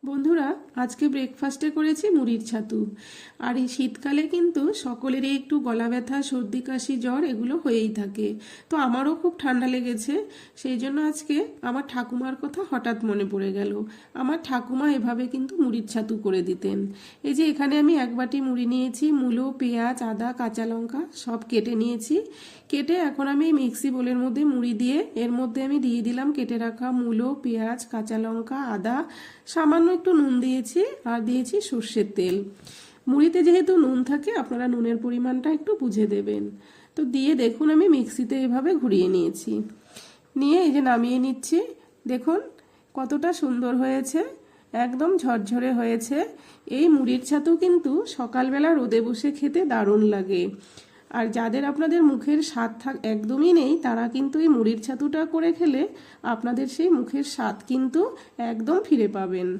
বন্ধুরা, আজকে ব্রেকফাস্টে করেছি মুড়ির ছাতু। আর এই শীতকালে কিন্তু সকলেরই একটু গলা ব্যথা, সর্দি, কাশি, জ্বর এগুলো হয়েই থাকে। তো আমারও খুব ঠান্ডা লেগেছে। সেই জন্য আজকে আমার ঠাকুমার কথা হঠাৎ মনে পড়ে গেল। আমার ঠাকুমা এভাবে কিন্তু মুড়ির ছাতু করে দিতেন। এই যে এখানে আমি এক বাটি মুড়ি নিয়েছি, মূলো, পেঁয়াজ, আদা, কাঁচা লঙ্কা সব কেটে নিয়েছি। কেটে এখন আমি এই মিক্সি বোলের মধ্যে মুড়ি দিয়ে এর মধ্যে আমি দিয়ে দিলাম কেটে রাখা মূলো, পেঁয়াজ, কাঁচা লঙ্কা, আদা, সামান্য একটু নুন দিয়েছি আর দিয়েছি সর্ষের তেল। মুড়িতে যেহেতু নুন থাকে আপনারা নুনের পরিমাণটা একটু বুঝে দেবেন। তো দিয়ে দেখুন আমি মিক্সিতে এভাবে ঘুরিয়ে নিয়েছি। নিয়ে এই যে নামিয়ে নিচ্ছি। দেখুন কতটা সুন্দর হয়েছে, একদম ঝরঝরে হয়েছে। এই মুড়ির ছাতু কিন্তু সকালবেলা রোদে বসে খেতে দারুণ লাগে। আর যাদের আপনাদের মুখের স্বাদ একদমই নেই তারা কিন্তু এই মুড়ির ছাতুটা করে খেলে আপনাদের সেই মুখের স্বাদ কিন্তু একদম ফিরে পাবেন।